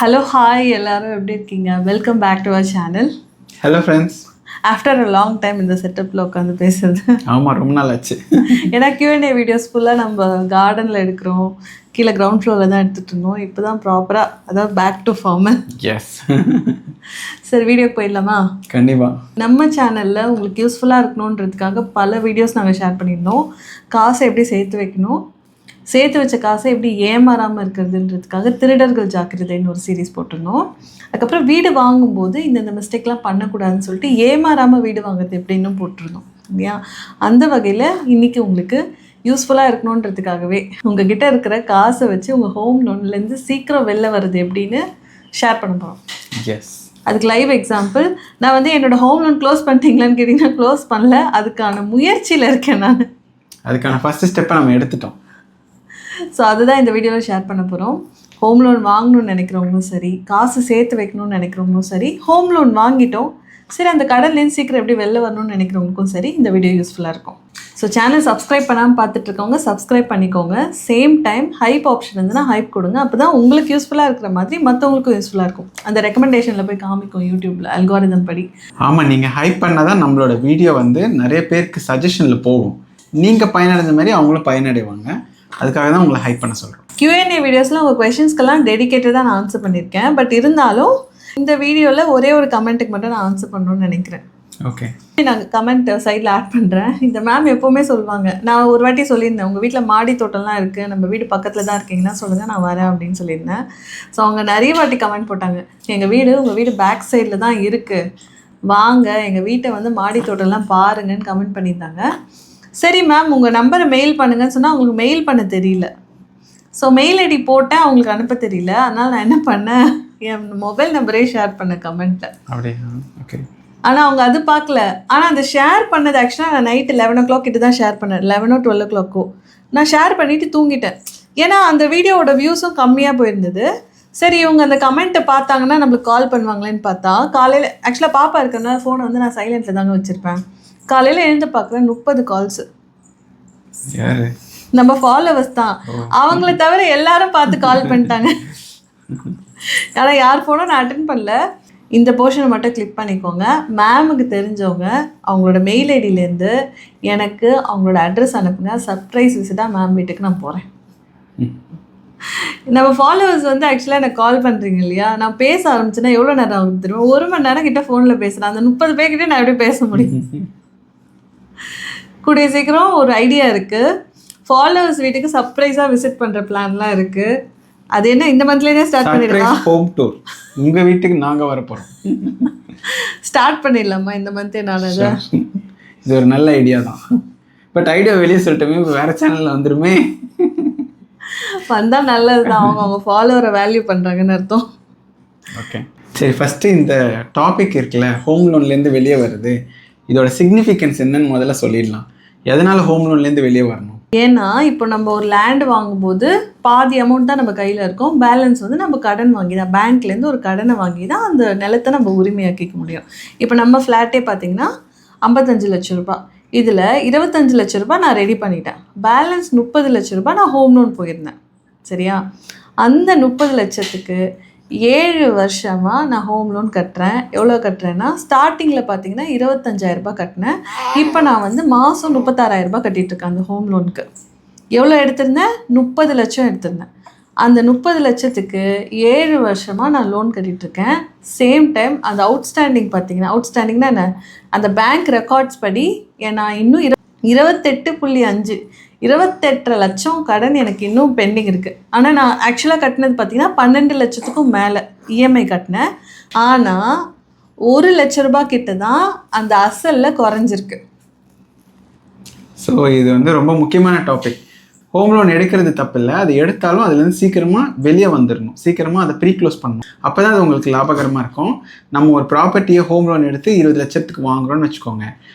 Hello hi எல்லாரும் எப்படி இருக்கீங்க? Welcome back to our channel. Hello friends. After a long time இந்த செட்டப்பில் உட்காந்து பேசுறது. ஆமாம், ரொம்ப நாள் ஆச்சு. ஏன்னா Q&A வீடியோஸ் ஃபுல்லாக நம்ம கார்டனில் எடுக்கிறோம், கீழே கிரவுண்ட் ஃப்ளோரில் தான் எடுத்துகிட்டு இருந்தோம். இப்போ தான் ப்ராப்பராக அதாவது பேக் டு ஃபார்மல். எஸ். சரி, வீடியோக்கு போயிடலாமா? கண்டிப்பாக. நம்ம சேனலில் உங்களுக்கு யூஸ்ஃபுல்லாக இருக்கணுன்றதுக்காக பல வீடியோஸ் நாங்கள் ஷேர் பண்ணியிருந்தோம். காசை எப்படி சேர்த்து வைக்கணும், சேர்த்து வச்ச காசை எப்படி ஏமாறாமல் இருக்கிறதுன்றதுக்காக திருடர்கள் ஜாக்கிரதைன்னு ஒரு சீரீஸ் போட்டிருந்தோம். அதுக்கப்புறம் வீடு வாங்கும்போது இந்த மிஸ்டேக்லாம் பண்ணக்கூடாதுன்னு சொல்லிட்டு ஏமாறாமல் வீடு வாங்குறது எப்படின்னு போட்டிருந்தோம் இல்லையா? அந்த வகையில் இன்றைக்கி உங்களுக்கு யூஸ்ஃபுல்லாக இருக்கணுன்றதுக்காகவே உங்ககிட்ட இருக்கிற காசை வச்சு உங்கள் ஹோம் லோன்லேருந்து சீக்கிரம் வெளில வர்றது எப்படின்னு ஷேர் பண்ண போகிறோம். எஸ். அதுக்கு லைவ் எக்ஸாம்பிள், நான் வந்து என்னோடய ஹோம் லோன் க்ளோஸ் பண்ணிட்டீங்களான்னு கேட்டிங்கன்னா க்ளோஸ் பண்ணல, அதுக்கான முயற்சியில் இருக்கேன் நான். அதுக்கான ஃபஸ்ட்டு ஸ்டெப்பை நம்ம எடுத்துட்டோம். ஸோ அதுதான் இந்த வீடியோவில் ஷேர் பண்ண போகிறோம். ஹோம் லோன் வாங்கணும்னு நினைக்கிறவங்களும் சரி, காசு சேர்த்து வைக்கணும்னு நினைக்கிறவங்களும் சரி, ஹோம் லோன் வாங்கிட்டோம் சரி அந்த கடன்லேருந்து சீக்கிரம் எப்படி வெளில வரணும்னு நினைக்கிறவங்களுக்கும் சரி இந்த வீடியோ யூஸ்ஃபுல்லாக இருக்கும். ஸோ சேனல் சப்ஸ்கிரைப் பண்ணாமல் பார்த்துட்ருக்கவங்க சப்ஸ்கிரைப் பண்ணிக்கோங்க. சேம் டைம் ஹைப் ஆப்ஷன் இருந்துன்னா ஹைப் கொடுங்க. அப்போ தான் உங்களுக்கு யூஸ்ஃபுல்லாக இருக்கிற மாதிரி மற்றவங்களுக்கும் யூஸ்ஃபுல்லாக இருக்கும். அந்த ரெக்கமெண்டேஷனில் போய் காமிக்கும் யூடியூப்பில் அல்காரிதம் படி. ஆமாம், நீங்கள் ஹைப் பண்ணால் தான் நம்மளோட வீடியோ வந்து நிறைய பேருக்கு சஜஷனில் போகும். நீங்கள் பயனடைந்த மாதிரி அவங்களும் பயனடைவாங்க. அதுக்காக தான் உங்களை ஹைப் பண்ண சொல்கிறோம். Q&A வீடியோஸில் உங்கள் கொஷின்ஸ்க்கெல்லாம் டெடிக்கேட்டடாக நான் ஆன்சர் பண்ணியிருக்கேன். பட் இருந்தாலும் இந்த வீடியோவில் ஒரே ஒரு கமெண்ட்டுக்கு மட்டும் நான் ஆன்சர் பண்ணணும்னு நினைக்கிறேன். ஓகே, நான் கமெண்ட் சைடில் ஆட் பண்ணுறேன். இந்த மேம் எப்போவுமே சொல்லுவாங்க, நான் ஒரு வாட்டி சொல்லியிருந்தேன், உங்கள் வீட்டில் மாடி தோட்டம்லாம் இருக்குது, நம்ம வீடு பக்கத்தில் தான் இருக்கீங்கன்னா சொல்லுங்கள், நான் வரேன் அப்படின்னு சொல்லியிருந்தேன். ஸோ அவங்க நிறைய வாட்டி கமெண்ட் போட்டாங்க, எங்கள் வீடு உங்கள் வீடு பேக் சைடில் தான் இருக்குது, வாங்க எங்கள் வீட்டை வந்து மாடி தோட்டம்லாம் பாருங்கன்னு கமெண்ட் பண்ணியிருந்தாங்க. சரி மேம், உங்கள் நம்பரை மெயில் பண்ணுங்கன்னு சொன்னால் அவங்களுக்கு மெயில் பண்ண தெரியல. ஸோ மெயில் ஐடி போட்டேன், அவங்களுக்கு அனுப்ப தெரியல. அதனால் நான் என்ன பண்ணேன், என் மொபைல் நம்பரே ஷேர் பண்ணேன் கமெண்ட்டில். அப்படியே. ஓகே. ஆனால் அவங்க அது பார்க்கல. ஆனால் அந்த ஷேர் பண்ணது ஆக்சுவலாக நான் நைட்டு 11 o'clock கிட்ட தான் ஷேர் பண்ணேன். 11 or 12 o'clock நான் ஷேர் பண்ணிவிட்டு தூங்கிட்டேன். ஏன்னா அந்த வீடியோவோட வியூஸும் கம்மியாக போயிருந்தது. சரி, இவங்க அந்த கமெண்ட்டை பார்த்தாங்கன்னா நம்மளுக்கு கால் பண்ணுவாங்களேன்னு பார்த்தா, காலையில் ஆக்சுவலாக பாப்பா இருக்கிறதுனால ஃபோனை வந்து நான் சைலண்ட்டில் தாங்க வச்சுருப்பேன். காலையில் எழுந்து பார்க்குறேன் 30 கால்ஸு. யாரு? நம்ம ஃபாலோவர்ஸ் தான். அவங்கள தவிர எல்லாரும் பார்த்து கால் பண்ணிட்டாங்க. ஆனால் யார் ஃபோனும் நான் அட்டென்ட் பண்ணல. இந்த போர்ஷனை மட்டும் கிளிக் பண்ணிக்கோங்க. மேமுக்கு தெரிஞ்சவங்க அவங்களோட மெயில் ஐடியிலேருந்து எனக்கு அவங்களோட அட்ரஸ் அனுப்புங்க. சர்ப்ரைஸ் விசிட்டாக மேம் வீட்டுக்கு நான் போகிறேன். நம்ம ஃபாலோவர்ஸ் வந்து ஆக்சுவலாக எனக்கு கால் பண்ணுறீங்க இல்லையா, நான் பேச ஆரம்பிச்சேன்னா எவ்வளோ நேரம் ஆகுது தெரியும்? 1 மணி நேரம் கிட்ட ஃபோனில் பேசுகிறேன். அந்த 30 பேர்கிட்டே நான் எப்படி பேச முடியும்? கூடிய சீக்கிரம் ஒரு ஐடியா இருக்குது, ஃபாலோவர்ஸ் வீட்டுக்கு சர்ப்ரைஸாக விசிட் பண்ணுற பிளான்லாம் இருக்குது. அது என்ன இந்த மந்த்லேயே ஸ்டார்ட் பண்ணிடலாம். ஹோம் டூர் உங்கள் வீட்டுக்கு நாங்கள் வர போகிறோம். ஸ்டார்ட் பண்ணிடலாமா இந்த மந்த்தே? நான் இது ஒரு நல்ல ஐடியா தான். பட் ஐடியா வெளியே சொல்லிட்டோமே, வேறு சேனலில் வந்துருமே. வந்தால் நல்லது தான். அவங்க ஃபாலோவரை வேல்யூ பண்ணுறாங்கன்னு அர்த்தம். ஓகே, சரி. ஃபஸ்ட்டு இந்த டாபிக் இருக்குல்ல, ஹோம் லோன்லேருந்து வெளியே வருது, இதோட சிக்னிஃபிகன்ஸ் என்னன்னு முதல்ல சொல்லிடலாம். எதனால் ஹோம் லோன்லேருந்து வெளியே வரணும்? ஏன்னா இப்போ நம்ம ஒரு லேண்டு வாங்கும்போது பாதி அமௌண்ட் தான் நம்ம கையில் இருக்கும், பேலன்ஸ் வந்து நம்ம கடன் வாங்கி தான், பேங்க்லேருந்து ஒரு கடனை வாங்கி தான் அந்த நிலத்தை நம்ம உரிமையாக்கிக்க முடியும். இப்போ நம்ம ஃப்ளாட்டே பார்த்திங்கன்னா 55 லட்சம் ரூபாய், இதில் 25 லட்ச ரூபாய் நான் ரெடி பண்ணிட்டேன். பேலன்ஸ் 30 லட்ச ரூபாய் நான் ஹோம் லோன் போயிருந்தேன். சரியா? அந்த 30 லட்சத்துக்கு 7 வருஷமாக நான் ஹோம் லோன் கட்டுறேன். எவ்வளோ கட்டுறேன்னா, ஸ்டார்டிங்கில் பார்த்தீங்கன்னா 25,000 ரூபாய் கட்டினேன். இப்போ நான் வந்து மாதம் 36,000 ரூபாய் கட்டிகிட்ருக்கேன் அந்த ஹோம் லோனுக்கு. எவ்வளோ எடுத்திருந்தேன்? 30 லட்சம் எடுத்திருந்தேன். அந்த 30 லட்சத்துக்கு 7 வருஷமாக நான் லோன் கட்டிகிட்ருக்கேன். சேம் டைம் அந்த அவுட்ஸ்டாண்டிங் பார்த்தீங்கன்னா, அவுட்ஸ்டாண்டிங்னா என்ன, அந்த பேங்க் ரெக்கார்ட்ஸ் படி நான் இன்னும் 28.5 28 லட்சம் கடன் எனக்கு இன்னும் பெண்டிங் இருக்குது. ஆனால் நான் ஆக்சுவலாக கட்டினது பார்த்திங்கன்னா 12 லட்சத்துக்கும் மேலே இஎம்ஐ கட்டினேன். ஆனால் 1 லட்ச ரூபாய் கிட்ட தான் அந்த அசலில் குறைஞ்சிருக்கு. ஸோ இது வந்து ரொம்ப முக்கியமான டாபிக். ஹோம் லோன் எடுக்கிறது தப்பு இல்லை, அது எடுத்தாலும் அதுலேருந்து சீக்கிரமாக வெளியே வந்துடணும், சீக்கிரமாக அதை ப்ரீக்ளோஸ் பண்ணணும். அப்போ தான் அது உங்களுக்கு லாபகரமாக இருக்கும். நம்ம ஒரு ப்ராப்பர்ட்டியை ஹோம் லோன் எடுத்து 20 லட்சத்துக்கு வாங்குகிறோன்னு வச்சுக்கோங்க.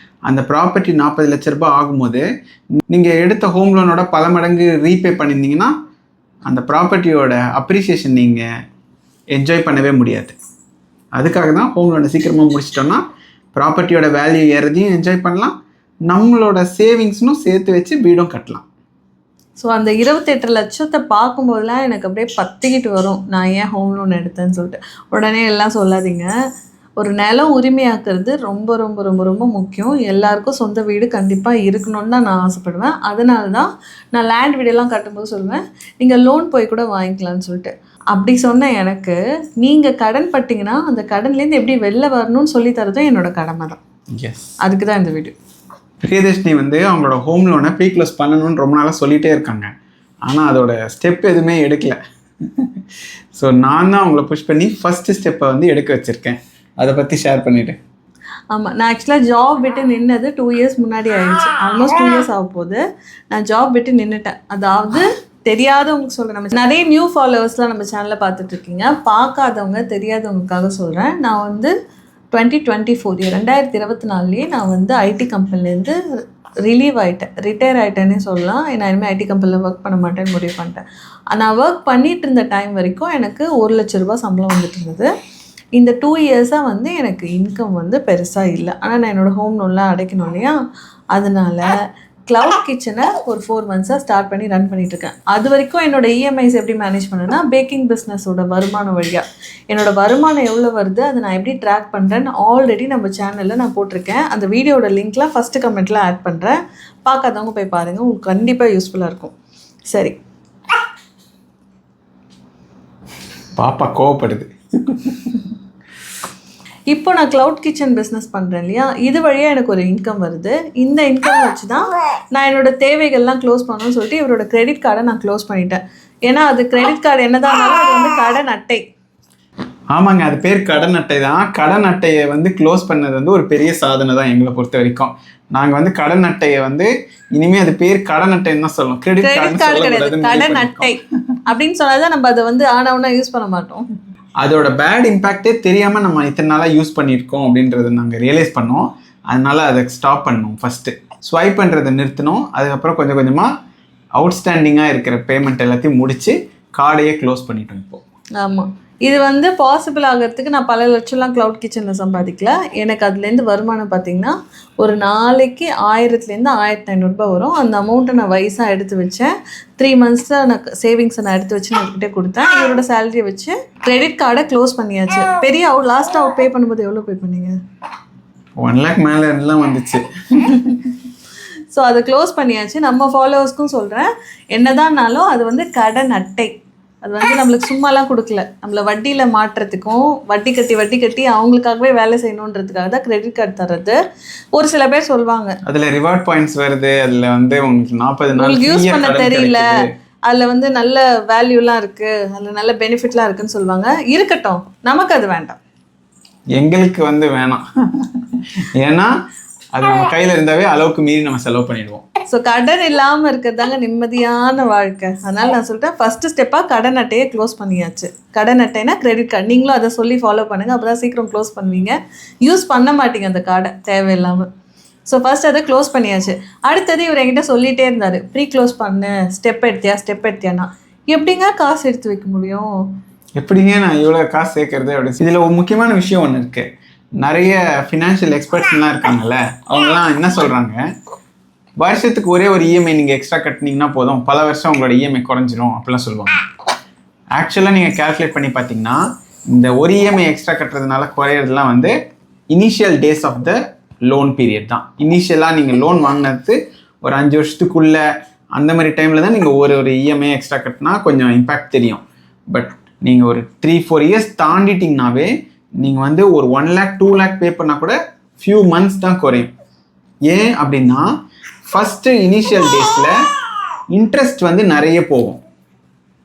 அந்த ப்ராப்பர்ட்டி 40 லட்ச ரூபாய் ஆகும்போது நீங்கள் எடுத்த ஹோம் லோனோட பல மடங்கு ரீபே பண்ணியிருந்தீங்கன்னா அந்த ப்ராப்பர்ட்டியோட அப்ரிசியேஷன் நீங்கள் என்ஜாய் பண்ணவே முடியாது. அதுக்காக தான் ஹோம் லோனை சீக்கிரமாக முடிச்சிட்டோன்னா ப்ராப்பர்ட்டியோட வேல்யூ ஏறதையும் என்ஜாய் பண்ணலாம், நம்மளோட சேவிங்ஸ்னும் சேர்த்து வச்சு வீடும் கட்டலாம். ஸோ அந்த 28 லட்சத்தை பார்க்கும்போதெல்லாம் எனக்கு அப்படியே பத்திக்கிட்டு வரும், நான் ஏன் ஹோம் லோன் எடுத்தேன்னு சொல்லிட்டு. உடனே எல்லாம் சொல்லாதீங்க. ஒரு நிலம் உரிமையாக்குறது ரொம்ப ரொம்ப ரொம்ப ரொம்ப முக்கியம். எல்லாருக்கும் சொந்த வீடு கண்டிப்பாக இருக்கணும்னு தான் நான் ஆசைப்படுவேன். அதனால தான் நான் லேண்ட் வீடெல்லாம் கட்டும்போது சொல்லுவேன், நீங்கள் லோன் போய் கூட வாங்கிக்கலாம்னு சொல்லிட்டு. அப்படி சொன்ன எனக்கு நீங்கள் கடன் பட்டிங்கன்னா அந்த கடன்லேருந்து எப்படி வெளில வரணும்னு சொல்லி தரதும் என்னோட கடமை தான். எஸ், அதுக்கு தான் இந்த வீடியோ. பிரியதர்ஷினி வந்து அவங்களோட ஹோம் லோனை ப்ரீ க்ளோஸ் பண்ணணும்னு ரொம்ப நாளாக சொல்லிகிட்டே இருக்காங்க. ஆனால் அதோட ஸ்டெப் எதுவுமே எடுக்கல. ஸோ நான் தான் அவங்கள புஷ் பண்ணி ஃபஸ்ட்டு ஸ்டெப்பை வந்து எடுக்க வச்சுருக்கேன். அதை பற்றி ஷேர் பண்ணிவிட்டு. ஆமாம், நான் ஆக்சுவலாக ஜாப் விட்டு நின்னது 2 இயர்ஸ் முன்னாடி ஆயிடுச்சு. ஆல்மோஸ்ட் 2 இயர்ஸ் ஆக போகுது. நான் ஜாப் விட்டு நின்றுட்டேன். அதாவது தெரியாதவங்க சொல்கிறேன், நம்ம நிறைய நியூ ஃபாலோவர்ஸ்லாம் நம்ம சேனலில் பார்த்துட்ருக்கீங்க. பார்க்காதவங்க தெரியாதவங்களுக்காக சொல்கிறேன். நான் வந்து 2024 2024 நான் வந்து ஐடி கம்பெனிலேருந்து ரிட்டையர் ஆகிட்டேன்னே சொல்லலாம். நான் இனிமேல் ஐடி கம்பெனியில் ஒர்க் பண்ண மாட்டேன்னு முடிவு பண்ணிட்டேன். நான் ஒர்க் பண்ணிகிட்டு இருந்த டைம் வரைக்கும் எனக்கு 1 லட்ச ரூபா சம்பளம் வந்துட்டு இருந்தது. இந்த 2 இயர்ஸாக வந்து எனக்கு இன்கம் வந்து பெருசாக இல்லை. ஆனால் நான் என்னோடய ஹோம் லோன்லாம் அடைக்கணும் இல்லையா, அதனால் க்ளவுட் கிச்சனை ஒரு 4 மந்த்ஸாக ஸ்டார்ட் பண்ணி ரன் பண்ணிகிட்ருக்கேன். அது வரைக்கும் என்னோடய இஎம்ஐஸ் எப்படி மேனேஜ் பண்ணேன்னா, பேக்கிங் பிஸ்னஸோட வருமானம் வழியாக என்னோடய வருமானம் எவ்வளோ வருது அதை நான் எப்படி ட்ராக் பண்ணுறேன்னு ஆல்ரெடி நம்ம சேனலில் நான் போட்டிருக்கேன். அந்த வீடியோட லிங்க்லாம் ஃபஸ்ட்டு கமெண்ட்டில் ஆட் பண்ணுறேன். பார்க்காதவங்க போய் பாருங்கள், உங்களுக்கு கண்டிப்பாக யூஸ்ஃபுல்லாக இருக்கும். சரி, பாப்பா கோவப்படுது. இப்போ நான் க்ளவுட் கிச்சன் பிஸ்னஸ் பண்ணுறேன் இல்லையா, இது வழியாக எனக்கு ஒரு இன்கம் வருது. இந்த இன்கம் வச்சு தான் நான் என்னோடய தேவைகள்லாம் க்ளோஸ் பண்ணணும்னு சொல்லிட்டு இவரோட கிரெடிட் கார்டை நான் க்ளோஸ் பண்ணிட்டேன். ஏன்னா அது கிரெடிட் கார்டு என்னதான் இருந்தாலும் அது வந்து கடன் அட்டை. ஆமாங்க, அது பேர் கடன் அட்டை தான். கடன் அட்டையை வந்து க்ளோஸ் பண்ணது வந்து ஒரு பெரிய சாதனை தான் எங்களை பொறுத்த வரைக்கும். நாங்கள் வந்து கடன் அட்டையை வந்து இனிமேல் அது பேர் கடன் அட்டைன்னு தான் சொல்லணும், கிரெடிட் கார்டு கிடையாது, கடன் அட்டை அப்படின்னு சொன்னாதான் நம்ம அதை வந்து ஆனவனா யூஸ் பண்ண மாட்டோம். அதோட பேட் இம்பேக்டே தெரியாமல் நம்ம இத்தனை நாளாக யூஸ் பண்ணியிருக்கோம் அப்படின்றத நாங்கள் ரியலைஸ் பண்ணோம். அதனால அதை ஸ்டாப் பண்ணோம். ஃபஸ்ட்டு ஸ்வைப் பண்ணுறதை நிறுத்தினோம். அதுக்கப்புறம் கொஞ்சம் கொஞ்சமாக அவுட்ஸ்டாண்டிங்காக இருக்கிற பேமெண்ட் எல்லாத்தையும் முடித்து கார்டையே க்ளோஸ் பண்ணிட்டோம் இப்போ. ஆமாம், இது வந்து பாசிபிள் ஆகிறதுக்கு நான் பல லட்சம்லாம் க்ளவுட் கிச்சனில் சம்பாதிக்கல. எனக்கு அதுலேருந்து வருமானம் பார்த்திங்கன்னா ஒரு நாளைக்கு 1000லேருந்து 1500 ரூபாய் வரும். அந்த அமௌண்ட்டை நான் வயசாக எடுத்து வச்சேன். 3 மந்த்ஸில் நான் சேவிங்ஸை நான் எடுத்து வச்சு நான் என்கிட்ட கொடுத்தேன். இவரோட சேலரியை வச்சு கிரெடிட் கார்டை க்ளோஸ் பண்ணியாச்சு. பெரிய லாஸ்ட்டாக அவுட் பே பண்ணும்போது எவ்வளோ பே பண்ணீங்க? 1 lakh மேலே எல்லாம் வந்துச்சு. ஸோ அதை க்ளோஸ் பண்ணியாச்சு. நம்ம ஃபாலோவர்ஸ்க்கும் சொல்கிறேன், என்னதான்னாலும் அது வந்து கடன் அட்டை. அது வந்து நம்மளுக்கு சும்மாலாம் கொடுக்கல. நம்மளை வட்டியில் மாட்டுறதுக்கும் வட்டி கட்டி அவங்களுக்காகவே வேலை செய்யணுன்றதுக்காக தான் கிரெடிட் கார்டு தர்றது. ஒரு சில பேர் சொல்லுவாங்க அதில் ரிவார்ட் பாயிண்ட்ஸ் வருது, அதில் வந்து உங்களுக்கு 40 நாள் யூஸ் பண்ண தெரியல, அதில் வந்து நல்ல வேல்யூலாம் இருக்குது, அதில் நல்ல பெனிஃபிட்லாம் இருக்குன்னு சொல்லுவாங்க. இருக்கட்டும், நமக்கு அது வேண்டாம், எங்களுக்கு வந்து வேணாம். ஏன்னா அது நம்ம கையில் இருந்தாவே அளவுக்கு மீறி நம்ம செலவு பண்ணிடுவோம். ஸோ கடன் இல்லாமல் இருக்கிறதாங்க நிம்மதியான வாழ்க்கை. அதனால் நான் சொல்லிட்டேன், ஃபஸ்ட்டு ஸ்டெப்பாக கடன் அட்டையை க்ளோஸ் பண்ணியாச்சு. கடன் அட்டைனா கிரெடிட் கார்டு. நீங்களும் அதை சொல்லி ஃபாலோ பண்ணுங்கள், அப்போ தான் சீக்கிரம் க்ளோஸ் பண்ணுவீங்க. யூஸ் பண்ண மாட்டீங்க அந்த கார்டை தேவையில்லாமல். ஸோ ஃபஸ்ட் அதை க்ளோஸ் பண்ணியாச்சு. அடுத்தது இவர் என்கிட்ட சொல்லிகிட்டே இருந்தார், ப்ரீ க்ளோஸ் பண்ணு, ஸ்டெப் எடுத்தியானா. எப்படிங்க காசு எடுத்து வைக்க முடியும்? எப்படிங்க நான் இவ்வளோ காசு சேர்க்கறது அப்படின்னு. இதில் ஒரு முக்கியமான விஷயம் ஒன்று இருக்குது. நிறைய ஃபினான்ஷியல் எக்ஸ்பர்ட்ஸ்லாம் இருக்காங்கல்ல, அவங்கலாம் என்ன சொல்கிறாங்க, வருஷத்துக்கு ஒரே ஒரு இஎம்ஐ நீங்கள் எக்ஸ்ட்ரா கட்டினீங்கன்னா போதும், பல வருஷம் உங்களோட இஎம்ஐ குறைஞ்சிரும் அப்படிலாம் சொல்லுவாங்க. ஆக்சுவலாக நீங்கள் கேல்குலேட் பண்ணி பார்த்தீங்கன்னா இந்த ஒரு இஎம்ஐ எக்ஸ்ட்ரா கட்டுறதுனால குறையிறதுலாம் வந்து initial days of the loan period தான். இனிஷியலாக நீங்கள் லோன் வாங்கினது ஒரு 5 வருஷத்துக்குள்ளே அந்த மாதிரி டைமில் தான் நீங்கள் ஒரு இஎம்ஐ எக்ஸ்ட்ரா கட்டினா கொஞ்சம் இம்பேக்ட் தெரியும். பட் நீங்கள் ஒரு 3-4 இயர்ஸ் தாண்டிட்டிங்கனாவே நீங்கள் வந்து ஒரு 1 lakh 2 lakh பே பண்ணால் கூட ஃபியூ மந்த்ஸ் தான் குறையும். ஏன் அப்படின்னா ஃபஸ்ட்டு இனிஷியல் டேஸில் இன்ட்ரெஸ்ட் வந்து நிறைய போகும்,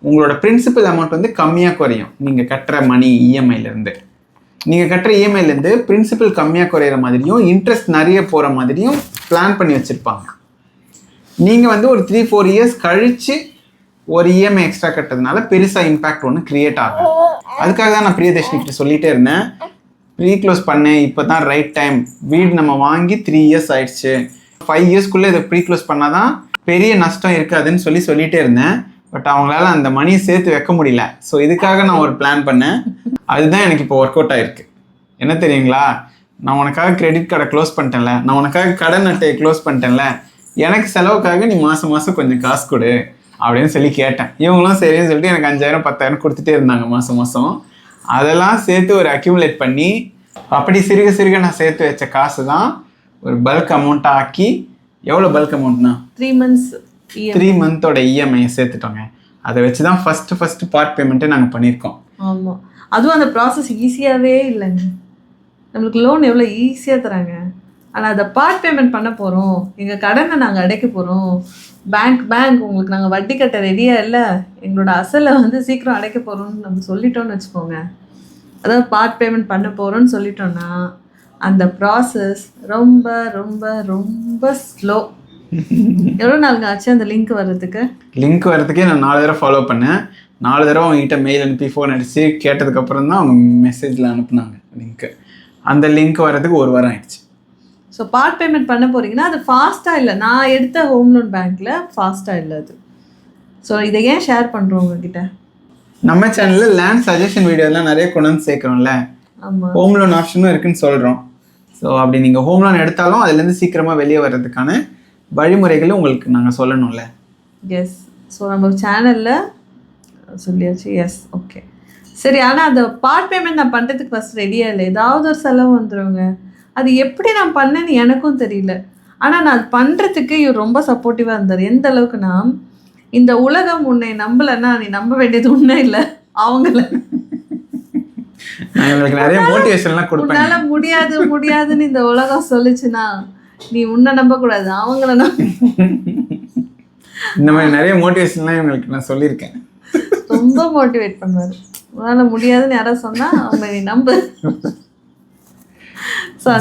உங்களோட பிரின்சிபல் அமௌண்ட் வந்து கம்மியாக குறையும். நீங்கள் கட்டுற மணி இஎம்ஐலேருந்து நீங்கள் கட்டுற இஎம்ஐலேருந்து பிரின்சிபல் கம்மியாக குறையிற மாதிரியும் இன்ட்ரெஸ்ட் நிறைய போகிற மாதிரியும் பிளான் பண்ணி வச்சுருப்பாங்க. நீங்கள் வந்து ஒரு 3-4 இயர்ஸ் கழித்து ஒரு இஎம்ஐ எக்ஸ்ட்ரா கட்டுறதுனால பெருசாக இம்பேக்ட் ஒன்று க்ரியேட் ஆகும். அதுக்காக தான் நான் பிரியதர்ஷினி கிட்ட சொல்லிகிட்டே இருந்தேன், ப்ரீ க்ளோஸ் பண்ணேன், இப்போ தான் ரைட் டைம். வீடு நம்ம வாங்கி 3 இயர்ஸ் ஆயிடுச்சு, 5 இயர்ஸ்க்குள்ளே இதை ப்ரீ க்ளோஸ் பண்ணால் தான் பெரிய நஷ்டம் இருக்காதுன்னு சொல்லிகிட்டே இருந்தேன். பட் அவங்களால அந்த மணியை சேர்த்து வைக்க முடியல. ஸோ இதுக்காக நான் ஒரு பிளான் பண்ணேன். அதுதான் எனக்கு இப்போ ஒர்க் அவுட் ஆகிருக்கு. என்ன தெரியுங்களா, நான் உனக்காக கிரெடிட் கார்டை க்ளோஸ் பண்ணிட்டேன்ல, நான் உனக்காக கடன் அட்டையை க்ளோஸ் பண்ணிட்டேன்ல, எனக்கு செலவுக்காக நீ மாதம் கொஞ்சம் காசு கொடு, அப்படின்னு சொல்லி கேட்டேன். இவங்களும் சரின்னு சொல்லிட்டு எனக்கு 5,000 10,000 கொடுத்துட்டே இருந்தாங்க மாதம் மாதம். அதெல்லாம் சேர்த்து ஒரு அக்யூமுலேட் பண்ணி அப்படி சிறுக சிறுக நான் சேர்த்து வச்ச காசு தான் ஒரு பல்க் அமௌண்ட்டாக ஆக்கி. எவ்வளோ பல்க் அமௌண்ட்னா 3 months 3 monthோட இஎம்ஐயை சேர்த்துட்டோங்க. அதை வச்சு தான் ஃபஸ்ட்டு பார்ட் பேமெண்ட்டே நாங்கள் பண்ணியிருக்கோம். ஆமாம், அதுவும் அந்த ப்ராசஸ் ஈஸியாகவே இல்லைங்க. நம்மளுக்கு லோன் எவ்வளோ ஈஸியாக தராங்க, ஆனால் அதை பார்ட் பேமெண்ட் பண்ண போகிறோம், எங்கள் கடனை நாங்கள் அடைக்க போகிறோம், பேங்க் உங்களுக்கு நாங்கள் வட்டி கட்ட ரெடியாக இல்லை, எங்களோட அசலை வந்து சீக்கிரம் அடைக்க போகிறோம்னு நம்ம சொல்லிட்டோன்னு வச்சுக்கோங்க. அதாவது பார்ட் பேமெண்ட் பண்ண போகிறோன்னு சொல்லிட்டோன்னா அந்த ப்ராசஸ் ரொம்ப ரொம்ப ரொம்ப ஸ்லோ. எவ்வளோ நாளுங்க ஆச்சு அந்த லிங்க் வர்றதுக்கே நான் 4 தடவை ஃபாலோ பண்ணேன். 4 தடவை அவங்ககிட்ட மெயில் அனுப்பி ஃபோன் அடித்து கேட்டதுக்கப்புறம் தான் அவங்க மெசேஜில் அனுப்புனாங்க லிங்க்கு. அந்த லிங்க் வர்றதுக்கு 1 வாரம் ஆயிடுச்சு. ஸோ பார்ட் பேமெண்ட் பண்ண போகிறீங்கன்னா அது ஃபாஸ்ட்டாக இல்லை. நான் எடுத்த ஹோம் லோன் பேங்க்கில் ஃபாஸ்ட்டாக இல்லை அது. ஸோ இதை ஏன் ஷேர் பண்ணுறோம் உங்ககிட்ட? நம்ம சேனலில் லேண்ட் சஜஷன் வீடியோலாம் நிறைய கொண்டு வந்து சேர்க்குறோம்ல. ஆமாம், ஹோம் லோன் ஆப்ஷனும் இருக்குன்னு சொல்கிறோம். ஸோ அப்படி நீங்கள் ஹோம் லோன் எடுத்தாலும் அதுலேருந்து சீக்கிரமாக வெளியே வர்றதுக்கான வழிமுறைகளும் உங்களுக்கு நாங்கள் சொல்லணும்ல. எஸ். ஸோ நம்ம சேனலில் சொல்லியாச்சு. எஸ், ஓகே, சரி. ஆனால் அந்த பார்ட் பேமெண்ட் நான் பண்ணுறதுக்கு ஃபஸ்ட் ரெடியாக இல்லை. ஏதாவது ஒரு செலவு வந்துடுங்க. அது எப்படி நான் பண்ணேன்னு எனக்கும் தெரியல. ஆனால் நான் அது பண்ணுறதுக்கு இவர் ரொம்ப சப்போர்ட்டிவாக இருந்தார். எந்த அளவுக்குன்னா, இந்த உலகம் உன்னை நம்பலைன்னா நீ நம்ப வேண்டியது உன்னை இல்லை அவங்கள. உங்களுக்கு நிறைய மோட்டிவேஷன்லாம் கொடுப்பேன். உன்னால முடியாதுன்னு இந்த உலகம் சொல்லுச்சுன்னா நீ உன்னை நம்பக்கூடாது, அவங்கள இந்த மாதிரி நிறைய மோட்டிவேஷன்லாம் இவங்களுக்கு நான் சொல்லியிருக்கேன். ரொம்ப மோட்டிவேட் பண்ணுவார். உன்னால முடியாதுன்னு யாராவது சொன்னா அவங்க நீ நம்பு.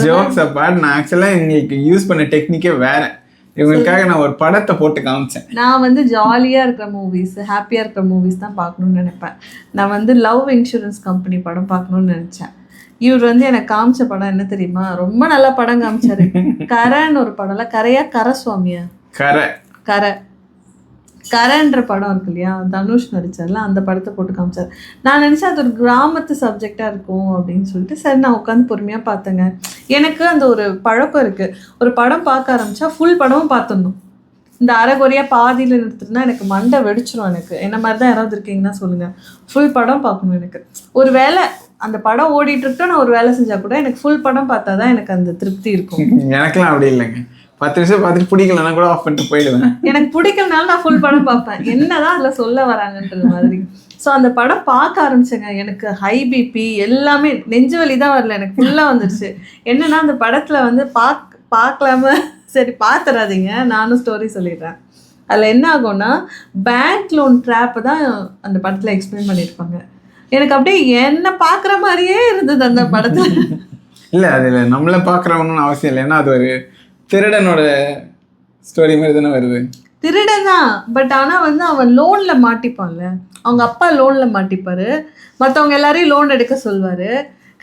ஜோக்ஸ் அப்பார்ட், நான் ஆக்சுவலாக எங்களுக்கு யூஸ் பண்ண டெக்னிக்கே வேற. இவங்களுக்காக நான் ஒரு படத்தை போட்டு காமிச்சேன். நான் வந்து ஜாலியாக இருக்கிற மூவிஸ், ஹாப்பியாக இருக்கிற மூவிஸ் தான் பார்க்கணுன்னு நினைப்பேன். நான் வந்து லவ் இன்சூரன்ஸ் கம்பெனி படம் பார்க்கணுன்னு நினச்சேன். இவர் வந்து எனக்கு காமிச்ச படம் என்ன தெரியுமா? ரொம்ப நல்ல படம் காமிச்சாரு. கரைன்னு ஒரு படம்ல, கரைசுவாமியா கரைன்ற படம் இருக்கு இல்லையா, தனுஷ் நடிச்சார்ல, அந்த படத்தை போட்டு காமிச்சார். நான் நினச்சேன் அது ஒரு கிராமத்து சப்ஜெக்டாக இருக்கும் அப்படின்னு சொல்லிட்டு சரி நான் உட்காந்து பொறுமையாக பார்த்தேங்க. எனக்கு அந்த ஒரு பழக்கம் இருக்குது, ஒரு படம் பார்க்க ஆரம்பித்தா ஃபுல் படமும் பார்த்துடணும். இந்த அரைகுறையாக பாதியில் நிறுத்துனா எனக்கு மண்டை வெடிச்சிடும். எனக்கு என்ன மாதிரி தான் யாராவது இருக்கீங்கன்னா சொல்லுங்கள். ஃபுல் படம் பார்க்கணும் எனக்கு. ஒரு வேளை அந்த படம் ஓடிட்டு இருக்கட்டும், நான் ஒரு வேலை செஞ்சால் கூட எனக்கு ஃபுல் படம் பார்த்தா தான் எனக்கு அந்த திருப்தி இருக்கும். எனக்குலாம் அப்படி இல்லைங்க. 10 நிமிஷம் பார்த்துட்டு பிடிக்கலன்னா கூட ஆஃப் பண்ணிட்டு போயிடுவேன். எனக்கு பிடிக்கலனாலும் நான் ஃபுல் படம் பார்ப்பேன், என்னதான் அதில் சொல்ல வராங்கன்றது மாதிரி. ஸோ அந்த படம் பார்க்க ஆரம்பிச்சேங்க. எனக்கு ஹை பிபி எல்லாமே, நெஞ்சு வலி தான் வரல, எனக்கு ஃபுல்லாக வந்துடுச்சு. என்னன்னா அந்த படத்தில் வந்து பார்க்கலாம சரி பார்த்துறாதீங்க, நானும் ஸ்டோரி சொல்லிடுறேன். அதில் என்ன ஆகும்னா, பேங்க் லோன் ட்ராப்பை தான் அந்த படத்தில் எக்ஸ்பிளைன் பண்ணியிருப்பாங்க. எனக்கு அப்படியே என்ன பார்க்குற மாதிரியே இருந்தது அந்த படத்தில். இல்லை அதில் நம்மளை பார்க்குறவங்கன்னு அவசியம் இல்லை. ஏன்னா அது ஒரு திருடனோட ஸ்டோரி மாதிரி தானே வருது. திருடன் தான், பட் ஆனால் வந்து அவன் லோனில் மாட்டிப்பான்ல, அவங்க அப்பா லோனில் மாட்டிப்பார், மற்றவங்க எல்லாரையும் லோன் எடுக்க சொல்வார்.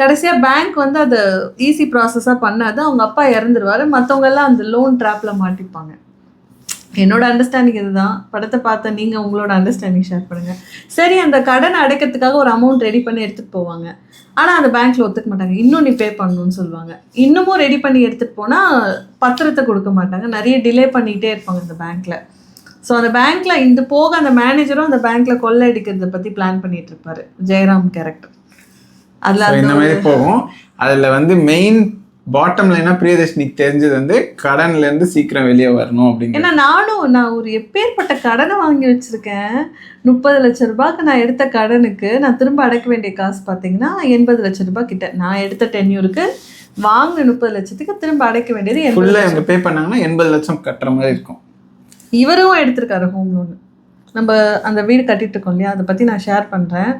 கடைசியாக பேங்க் வந்து அதை ஈஸி ப்ராசஸாக பண்ணாது, அவங்க அப்பா இறந்துருவார், மற்றவங்க எல்லாம் அந்த லோன் ட்ராப்பில் மாட்டிப்பாங்க. என்னோட அண்டர்ஸ்டாண்டிங் இதுதான். படத்தை பார்த்த நீங்கள் உங்களோட அண்டர்ஸ்டாண்டிங் ஷேர் பண்ணுங்கள். சரி, அந்த கடனை அடைக்கிறதுக்காக ஒரு அமௌண்ட் ரெடி பண்ணி எடுத்துகிட்டு போவாங்க. ஆனால் அந்த பேங்க்கில் ஒத்துக்க மாட்டாங்க, இன்னும் நீ பே பண்ணணும்னு சொல்லுவாங்க. இன்னமும் ரெடி பண்ணி எடுத்துகிட்டு போனால் பத்திரத்தை கொடுக்க மாட்டாங்க, நிறைய டிலே பண்ணிகிட்டே இருப்பாங்க அந்த பேங்க்கில். ஸோ அந்த பேங்க்கில் இந்த போக அந்த மேனேஜரும் அந்த பேங்க்கில் கொள்ளை அடிக்கிறத பற்றி பிளான் பண்ணிகிட்டு இருப்பார், ஜெயராம் கேரக்டர். அதில் இந்த மாதிரி போகும். அதில் வந்து மெயின் பாட்டம் லைனாக பிரியதர்ஷினிக்கு தெரிஞ்சது வந்து கடன்லேருந்து சீக்கிரம் வெளியே வரணும் அப்படின்னு. ஏன்னா நான் ஒரு எப்பேற்பட்ட கடனை வாங்கி வச்சுருக்கேன். 30 லட்ச ரூபாய்க்கு நான் எடுத்த கடனுக்கு நான் திரும்ப அடைக்க வேண்டிய காசு பார்த்தீங்கன்னா 80 லட்ச ரூபாய் கிட்ட. நான் எடுத்த டென்யூருக்கு வாங்கின 30 லட்சத்துக்கு திரும்ப அடைக்க வேண்டியது ஃபுல்லாக இவங்க பே பண்ணாங்கன்னா 80 லட்சம் கட்டுற மாதிரி இருக்கும். இவரும் எடுத்திருக்காரு ஹோம் லோன். நம்ம அந்த வீடு கட்டிட்டு இருக்கோம் இல்லையா, அதை பற்றி நான் ஷேர் பண்ணுறேன்.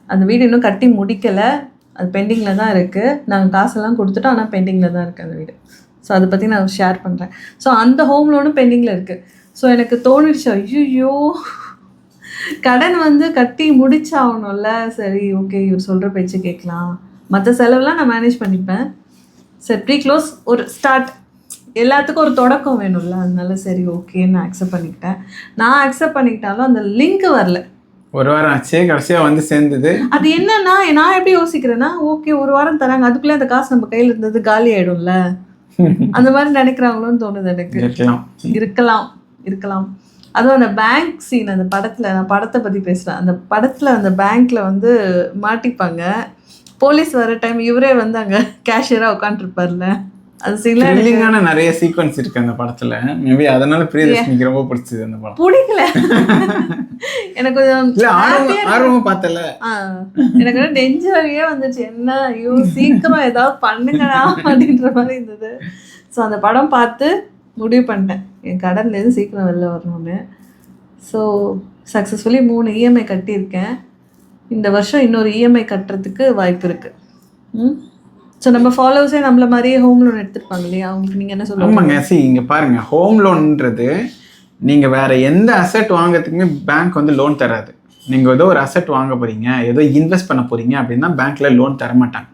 அந்த வீடு இன்னும் கட்டி முடிக்கலை, அது பெண்டிங்கில் தான் இருக்குது. நாங்கள் காசெல்லாம் கொடுத்துட்டோம், ஆனால் பெண்டிங்கில் தான் இருக்குது அந்த வீடு. ஸோ அதை பற்றி நான் ஷேர் பண்ணுறேன். ஸோ அந்த ஹோம் லோனும் பெண்டிங்கில் இருக்குது. ஸோ எனக்கு தோணிடுச்சு, ஐயோ கடன் வந்து கட்டி முடிச்சாகணும்ல. சரி, ஓகே, இவர் சொல்கிற பேச்சு கேட்கலாம், மற்ற செலவுலாம் நான் மேனேஜ் பண்ணிப்பேன். சரி, ப்ரீ க்ளோஸ் ஒரு ஸ்டார்ட், எல்லாத்துக்கும் ஒரு தொடக்கம் வேணும்ல, அதனால சரி ஓகே நான் அக்செப்ட் பண்ணிக்கிட்டேன். நான் அக்செப்ட் பண்ணிக்கிட்டாலும் அந்த லிங்க் வரல. 1 வாரம் ஆச்சு, கடைசியாக வந்து சேர்ந்தது. அது என்னன்னா, நான் எப்படி யோசிக்கிறேன்னா, ஓகே 1 வாரம் தராங்க, அதுக்குள்ளே அந்த காசு நம்ம கையில் இருந்தது காலி ஆகிடும்ல, அந்த மாதிரி நினைக்கிறாங்களோன்னு தோணுது எனக்கு. இருக்கலாம். அதுவும் அந்த பேங்க் சீன் அந்த படத்தில், நான் படத்தை பற்றி பேசுகிறேன், அந்த படத்தில் அந்த பேங்க்கில் வந்து மாட்டிப்பாங்க, போலீஸ் வர டைம் இவரே வந்து அங்கே கேஷியராக உட்காந்துருப்பார்ல, அது சீன்ல த்ரில்லிங்கான நிறைய சீக்வன்ஸ் இருக்கு அந்த படத்துல. மேபி அதனால பிரியதர்ஷினிக்கு ரொம்ப பிடிச்சது அந்த படம். பிடிக்கல எனக்கு கொஞ்சம் இல்ல ஆர்வமா பார்த்தல, எனக்கு நெஞ்சு வலியே வந்துச்சு. என்ன ஐயோ சீக்கிரம் ஏதாவது பண்ணுங்கடா அப்படின்ற மாதிரி இருந்தது. ஸோ அந்த படம் பார்த்து முடிவு பண்ணிட்டேன் என் கடன்லேருந்து சீக்கிரம் வெளில வரணும்னு. ஸோ சக்ஸஸ்ஃபுல்லி 3 இஎம்ஐ கட்டியிருக்கேன். இந்த வருஷம் இன்னொரு இஎம்ஐ கட்டுறதுக்கு வாய்ப்பு இருக்குது. ஸோ நம்ம ஃபாலோவர்ஸே நம்மள மாதிரியே ஹோம் லோன் எடுத்துருப்பாங்க இல்லையா, அவங்களுக்கு நீங்கள் என்ன சொல்லுவாங்க? ஆமாங்க. இங்கே பாருங்க, ஹோம் லோன்ன்றது நீங்கள் வேற எந்த அசெட் வாங்குறதுக்குமே பேங்க் வந்து லோன் தராது. நீங்கள் ஏதோ ஒரு அசெட் வாங்க போறீங்க, ஏதோ இன்வெஸ்ட் பண்ண போறீங்க அப்படின்னா பேங்க்ல லோன் தர மாட்டாங்க.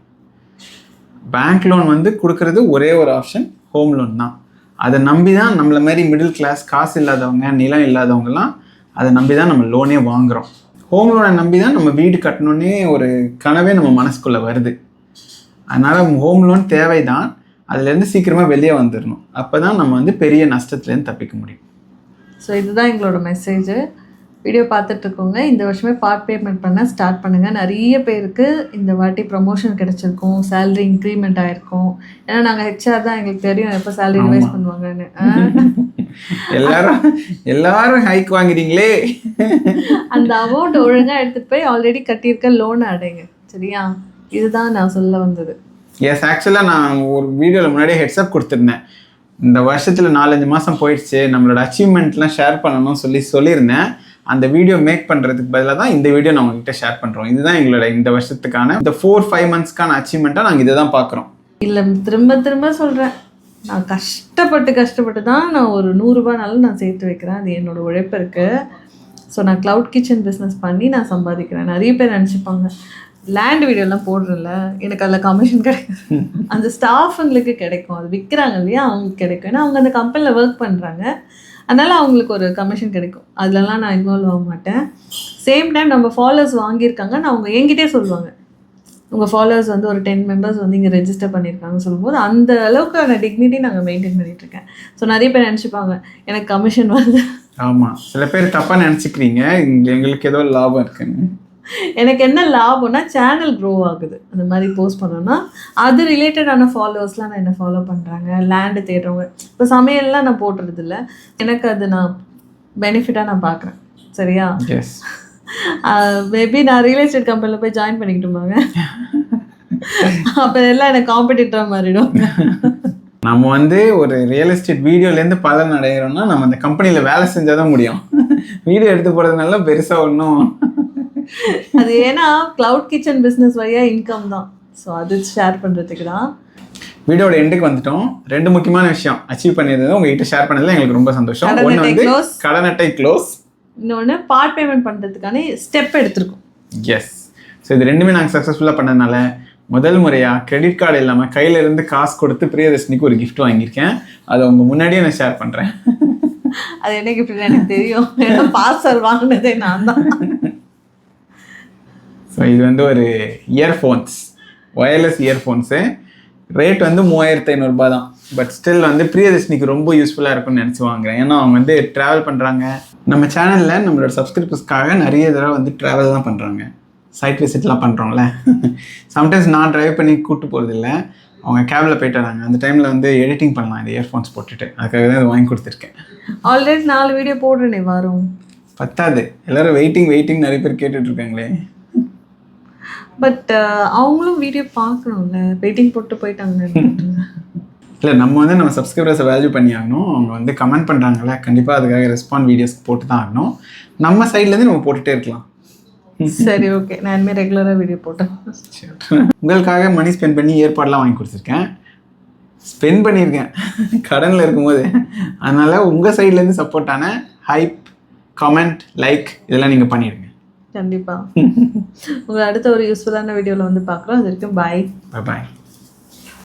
பேங்க் லோன் வந்து கொடுக்கறது ஒரே ஒரு ஆப்ஷன் ஹோம் லோன் தான். அதை நம்பி தான் நம்மள மாதிரி மிடில் கிளாஸ், காசு இல்லாதவங்க, நிலம் இல்லாதவங்கலாம் அதை நம்பி தான் நம்ம லோனே வாங்குகிறோம். ஹோம் லோனை நம்பி தான் நம்ம வீடு கட்டணுன்னே ஒரு கனவே நம்ம மனசுக்குள்ளே வருது. அதனால் ஹோம் லோன் தேவை தான், அதுலேருந்து சீக்கிரமாக வெளியே வந்துடணும். அப்போ தான் நம்ம வந்து பெரிய நஷ்டத்துலேருந்து தப்பிக்க முடியும். ஸோ இதுதான் எங்களோட மெசேஜு. வீடியோ பார்த்துட்ருக்கோங்க, இந்த வருஷமே பார்ட் பேமெண்ட் பண்ண ஸ்டார்ட் பண்ணுங்கள். நிறைய பேருக்கு இந்த வாட்டி ப்ரமோஷன் கிடச்சிருக்கும், சேலரி இன்க்ரிமெண்ட் ஆகிருக்கும். ஏன்னா நாங்கள் ஹெச்ஆர் தான், எங்களுக்கு தெரியும் எப்போ சேலரி ரிவைஸ் பண்ணுவாங்கன்னு. எல்லாரும் ஹைக் வாங்குறீங்களே, அந்த அமௌண்ட் ஒழுங்காக எடுத்துகிட்டு போய் ஆல்ரெடி கட்டியிருக்க லோன் அடைங்க. சரியா, இதுதான் நான் சொல்ல வந்தது. எஸ், ஆக்சுவலாக நான் ஒரு வீடியோவில் முன்னாடியே ஹெட்ஸ்அப் கொடுத்துருந்தேன். இந்த வருஷத்தில் 4-5 மாதம் போயிடுச்சு, நம்மளோட அச்சீவ்மெண்ட்லாம் ஷேர் பண்ணணும்னு சொல்லியிருந்தேன். அந்த வீடியோ மேக் பண்ணுறதுக்கு பதிலாக தான் இந்த வீடியோ நான் உங்ககிட்ட ஷேர் பண்ணுறோம். இதுதான் எங்களோட இந்த வருஷத்துக்கான, இந்த 4-5 மந்த்ஸ்க்கான அச்சீவ்மெண்ட்டாக நாங்கள் இதை தான் பார்க்குறோம். இல்லை, திரும்ப சொல்கிறேன், நான் கஷ்டப்பட்டு தான் நான் ஒரு 100 ரூபானாலும் நான் சேர்த்து வைக்கிறேன். அது என்னோடய உழைப்பு இருக்குது. ஸோ நான் க்ளவுட் கிச்சன் பிஸ்னஸ் பண்ணி நான் சம்பாதிக்கிறேன். நிறைய பேர் நினச்சிப்பாங்க லேண்ட் வீடியோலாம் போடுறல எனக்கு அதில் கமிஷன் கிடைக்கும், அந்த ஸ்டாஃபுங்களுக்கு கிடைக்கும், அது விற்கிறாங்க இல்லையா அவங்களுக்கு கிடைக்கும். ஏன்னா அவங்க அந்த கம்பெனியில் ஒர்க் பண்ணுறாங்க, அதனால் அவங்களுக்கு ஒரு கமிஷன் கிடைக்கும். அதிலலாம் நான் இன்வால்வ் ஆக மாட்டேன். சேம் டைம் நம்ம ஃபாலோவர்ஸ் வாங்கியிருக்காங்க, நான் அவங்க என்கிட்டே சொல்லுவாங்க, உங்கள் ஃபாலோவர்ஸ் வந்து ஒரு 10 மெம்பர்ஸ் வந்து இங்கே ரெஜிஸ்டர் பண்ணியிருக்காங்கன்னு சொல்லும்போது அந்த அளவுக்கான டிக்னிட்டி நாங்கள் மெயின்டைன் பண்ணிகிட்ருக்கேன். ஸோ நிறைய பேர் நினச்சிப்பாங்க எனக்கு கமிஷன் வருது. ஆமாம், சில பேர் தப்பாக நினச்சிக்கிறீங்க எங்களுக்கு ஏதோ லாபம் இருக்குன்னு. எனக்கு என்ன லாபம்னா சேனல் க்ரோ ஆகுது. அந்த மாதிரி போஸ்ட் பண்ணோன்னா அது ரிலேட்டடான ஃபாலோவர்ஸ்லாம் நான் என்ன ஃபாலோ பண்ணுறாங்க, லேண்டு தேடுறவங்க. இப்போ சமையல்லாம் நான் போட்டுறது இல்லை, எனக்கு அது நான் பெனிஃபிட்டாக நான் பார்க்குறேன். சரியா, மேபி நான் ரியல் எஸ்டேட் கம்பெனியில் போய் ஜாயின் பண்ணிக்கிட்டுமாங்க, அப்போ எல்லாம் எனக்கு காம்படிட்டராக மாறிடும். நம்ம வந்து ஒரு ரியல் எஸ்டேட் வீடியோலேருந்து பலன் அடைகிறோம்னா நம்ம அந்த கம்பெனியில் வேலை செஞ்சால் தான் முடியும். வீடியோ எடுத்து போகிறதுனால பெருசாக ஒன்றும் அது ஏன்னா க்ளவுட் கிச்சன் பிஸ்னஸ் வழியாக இன்கம் தான். ஸோ அது ஷேர் பண்ணுறதுக்கு தான். வீடியோட எண்டுக்கு வந்துட்டோம். 2 முக்கியமான விஷயம் அச்சீவ் பண்ணியிருந்தது உங்ககிட்ட ஷேர் பண்ணதில் எங்களுக்கு ரொம்ப சந்தோஷம். ஒன்று வந்து கடன் அட்டை க்ளோஸ், இன்னொன்று பார்ட் பேமெண்ட் பண்ணுறதுக்கான ஸ்டெப் எடுத்திருக்கோம். எஸ், ஸோ இது 2மே நாங்கள் சக்ஸஸ்ஃபுல்லாக பண்ணதுனால முதல் முறையாக கிரெடிட் கார்டு இல்லாமல் கையிலேருந்து காசு கொடுத்து பிரியதர்ஷினிக்கு ஒரு கிஃப்ட் வாங்கியிருக்கேன். அதை உங்கள் முன்னாடியே நான் ஷேர் பண்ணுறேன். அது என்ன கிஃப்ட் எனக்கு தெரியும், ஏன்னா பார்சல் வாங்கினதே நான் தான். ஸோ இது வந்து ஒரு இயர்ஃபோன்ஸ், ஒயர்லெஸ் இயர்ஃபோன்ஸு. ரேட் வந்து 3500 ரூபா தான். பட் ஸ்டில் வந்து பிரியதர்ஷினிக்கு ரொம்ப யூஸ்ஃபுல்லாக இருக்கும்னு நினச்சி வாங்குறேன். ஏன்னா அவங்க வந்து ட்ராவல் பண்ணுறாங்க. நம்ம சேனலில் நம்மளோட சப்ஸ்கிரைபர்ஸ்க்காக நிறைய தடவை வந்து ட்ராவல் தான் பண்ணுறாங்க, சைட் விசிட்லாம் பண்ணுறோம்ல. சம்டைம்ஸ் நான் ட்ரைவ் பண்ணி கூப்பிட்டு போகிறதில்ல, அவங்க கேபில் போயிட்டு வராங்க. அந்த டைமில் வந்து எடிட்டிங் பண்ணலாம் இந்த இயர்ஃபோன்ஸ் போட்டுட்டு. அதுக்காக தான் இதை வாங்கி கொடுத்துருக்கேன். ஆல்ரெடி 4 வீடியோ போடுறேனே வரும், பத்தாது. எல்லோரும் வெயிட்டிங் நிறைய பேர் கேட்டுட்ருக்காங்களே. பட் அவங்களும் வீடியோ பார்க்கணும்ல, வெயிட்டிங் போட்டு போயிட்டாங்க. இல்லை, நம்ம வந்து நம்ம சப்ஸ்கிரைபர்ஸை வேல்யூ பண்ணி ஆகணும். அவங்க வந்து கமெண்ட் பண்ணுறாங்களே, கண்டிப்பாக அதுக்காக ரெஸ்பாண்ட் வீடியோஸ் போட்டு தான் ஆகணும். நம்ம சைட்லேருந்து நம்ம போட்டுகிட்டே இருக்கலாம். சரி, ஓகே, நான் இனிமேல் ரெகுலராக வீடியோ போட்டேன். உங்களுக்காக மணி ஸ்பெண்ட் பண்ணி ஏற்பாடெலாம் வாங்கி கொடுத்துருக்கேன், ஸ்பெண்ட் பண்ணியிருக்கேன் கடனில் இருக்கும்போது. அதனால் உங்கள் சைட்லேருந்து சப்போர்ட்டான ஹைப், கமெண்ட், லைக் இதெல்லாம் நீங்கள் பண்ணிடுங்க. கண்டிப்பாக. உங்களை அடுத்த ஒரு யூஸ்ஃபுல்லான வீடியோவில் வந்து பார்க்குறோம். அது வரைக்கும் பாய். பாய்.